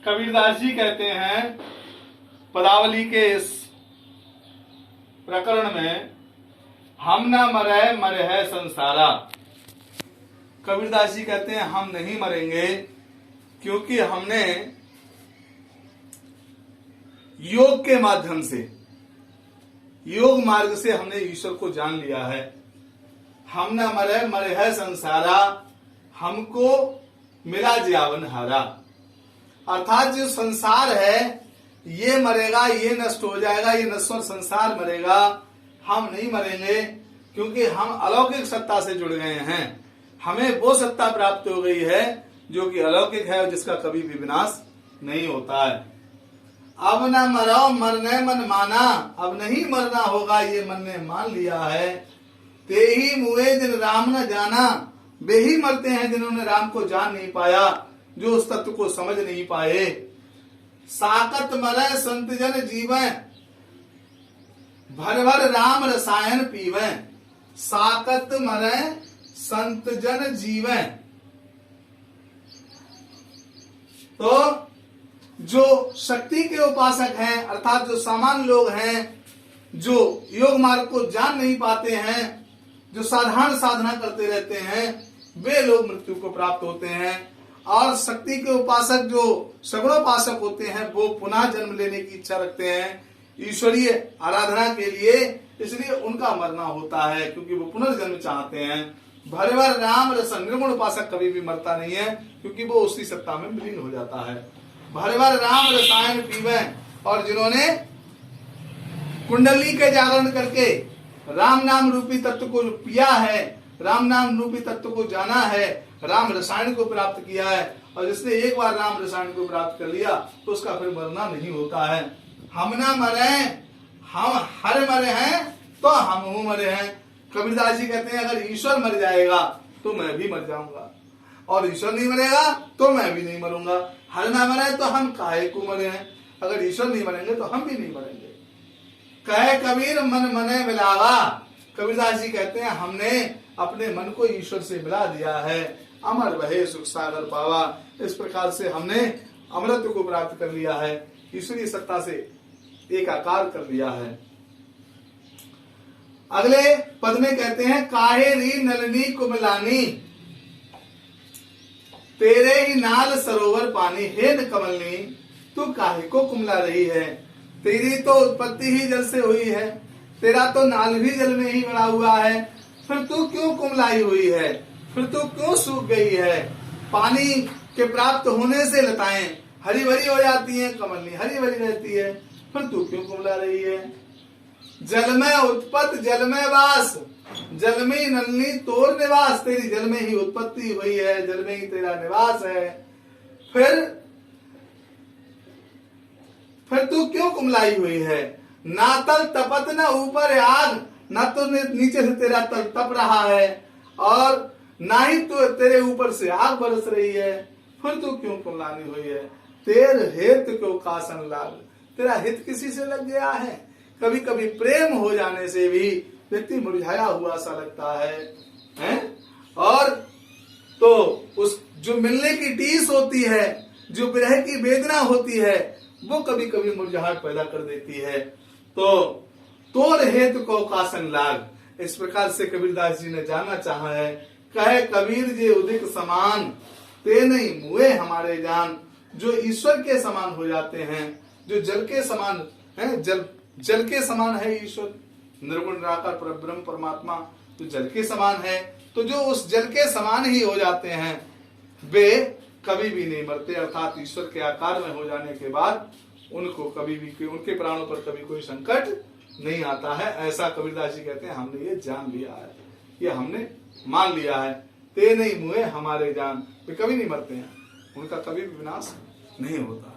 कबीरदास जी कहते हैं पदावली के इस प्रकरण में, हम न मरे मरे है संसारा। कबीरदास जी कहते हैं हम नहीं मरेंगे क्योंकि हमने योग के माध्यम से, योग मार्ग से हमने ईश्वर को जान लिया है। हम न मरे मरे है संसारा, हमको मिला जीवन हारा। अर्थात जो संसार है ये मरेगा, ये नष्ट हो जाएगा, ये नश्वर संसार मरेगा, हम नहीं मरेंगे क्योंकि हम अलौकिक सत्ता से जुड़ गए हैं। हमें वो सत्ता प्राप्त हो गई है जो कि अलौकिक है और जिसका कभी भी विनाश नहीं होता है। अब न मरो मरने मन माना, अब नहीं मरना होगा ये मन ने मान लिया है। ते ही मुए जिन राम न जाना, वे ही मरते हैं जिन्होंने राम को जान नहीं पाया, जो उस तत्व को समझ नहीं पाए। साकत मरे संत जन जीवें, भर भर राम रसायन पीवें। साकत मरे संत जन जीवें, तो जो शक्ति के उपासक हैं अर्थात जो सामान्य लोग हैं, जो योग मार्ग को जान नहीं पाते हैं, जो साधारण साधना करते रहते हैं, वे लोग मृत्यु को प्राप्त होते हैं। और शक्ति के उपासक जो सगुणोपासक होते हैं वो पुनः जन्म लेने की इच्छा रखते हैं ईश्वरीय आराधना के लिए, इसलिए उनका मरना होता है क्योंकि वो पुनर्जन्म चाहते हैं। भर भर राम रसन, निर्गुण उपासक कभी भी मरता नहीं है क्योंकि वो उसी सत्ता में विलीन हो जाता है। भर भर राम रसायन पीवे, और जिन्होंने कुंडली के जागरण करके राम नाम रूपी तत्व को पिया है, राम नाम रूपी तत्व को जाना है, राम रसायन को प्राप्त किया है, और जिसने एक बार राम रसायन को प्राप्त कर लिया तो उसका फिर मरना नहीं होता है। हम ना मरे, हम हर मरे हैं तो हम मरे हैं। कबीरदास जी कहते हैं अगर ईश्वर मर जाएगा तो मैं भी मर जाऊंगा, और ईश्वर नहीं मरेगा तो मैं भी नहीं मरूंगा। हर ना मरे तो हम काहे को मरे हैं, अगर ईश्वर नहीं मरेंगे तो हम भी नहीं मरेंगे। कहे कबीर मन मने मिलावा, कबीरदास जी कहते हैं हमने अपने मन को ईश्वर से मिला दिया है। अमर बहे सुख सागर पावा, इस प्रकार से हमने अमृत को प्राप्त कर लिया है, ईश्वरीय सत्ता से एकाकार कर लिया है। अगले पद में कहते हैं काहे री नलनी कुमलानी, तेरे ही नाल सरोवर पानी। हे न कमलनी, तू काहे को कुमला रही है, तेरी तो उत्पत्ति ही जल से हुई है, तेरा तो नाल भी जल में ही बड़ा हुआ है, फिर तू क्यों कुमलाई हुई है, फिर तू क्यों सूख गई है। पानी के प्राप्त होने से लताएं हरी भरी हो जाती हैं, कमलनी हरी भरी रहती है, फिर तू क्यों कुमला रही है। जल में उत्पत्त जल में वास, जल में नलनी तोर निवास, तेरी जल में ही उत्पत्ति हुई है, जल में ही तेरा निवास है, फिर तू क्यों कुमलाई हुई है। ना तल तपत न ऊपर आग, ना तो नीचे से तेरा तल तप रहा है, और ना ही तो तेरे ऊपर से आग बरस रही है, फिर तू क्यों कुमलानी हुई है। तेर हित क्यों कासन लाग, तेरा हित किसी से लग गया है। कभी कभी प्रेम हो जाने से भी व्यक्ति मुरझाया हुआ सा लगता है? और तो उस जो मिलने की टीस होती है, जो विरह की वेदना होती है, वो कभी कभी मुरझाहट पैदा कर देती है। तो तोर हेतु को कासन लाग, इस प्रकार से कबीरदास जी ने जानना चाहा है। कहे कबीर जे उदिक समान, ते नहीं मुए हमारे जान। जो ईश्वर के समान हो जाते हैं, जो जल के समान है, जल के समान है ईश्वर, निर्गुण निराकार परब्रह्म परमात्मा तो जल के समान है, तो जो उस जल के समान ही हो जाते हैं वे कभी भी नहीं मरते। अर्थात ईश्वर के आकार में हो जाने के बाद उनको कभी भी, उनके प्राणों पर कभी कोई संकट नहीं आता है। ऐसा कबीरदास जी कहते हैं हमने ये जान लिया है, ये हमने मान लिया है। ते नहीं मुए हमारे जान, वे कभी नहीं मरते हैं, उनका कभी भी विनाश नहीं होता।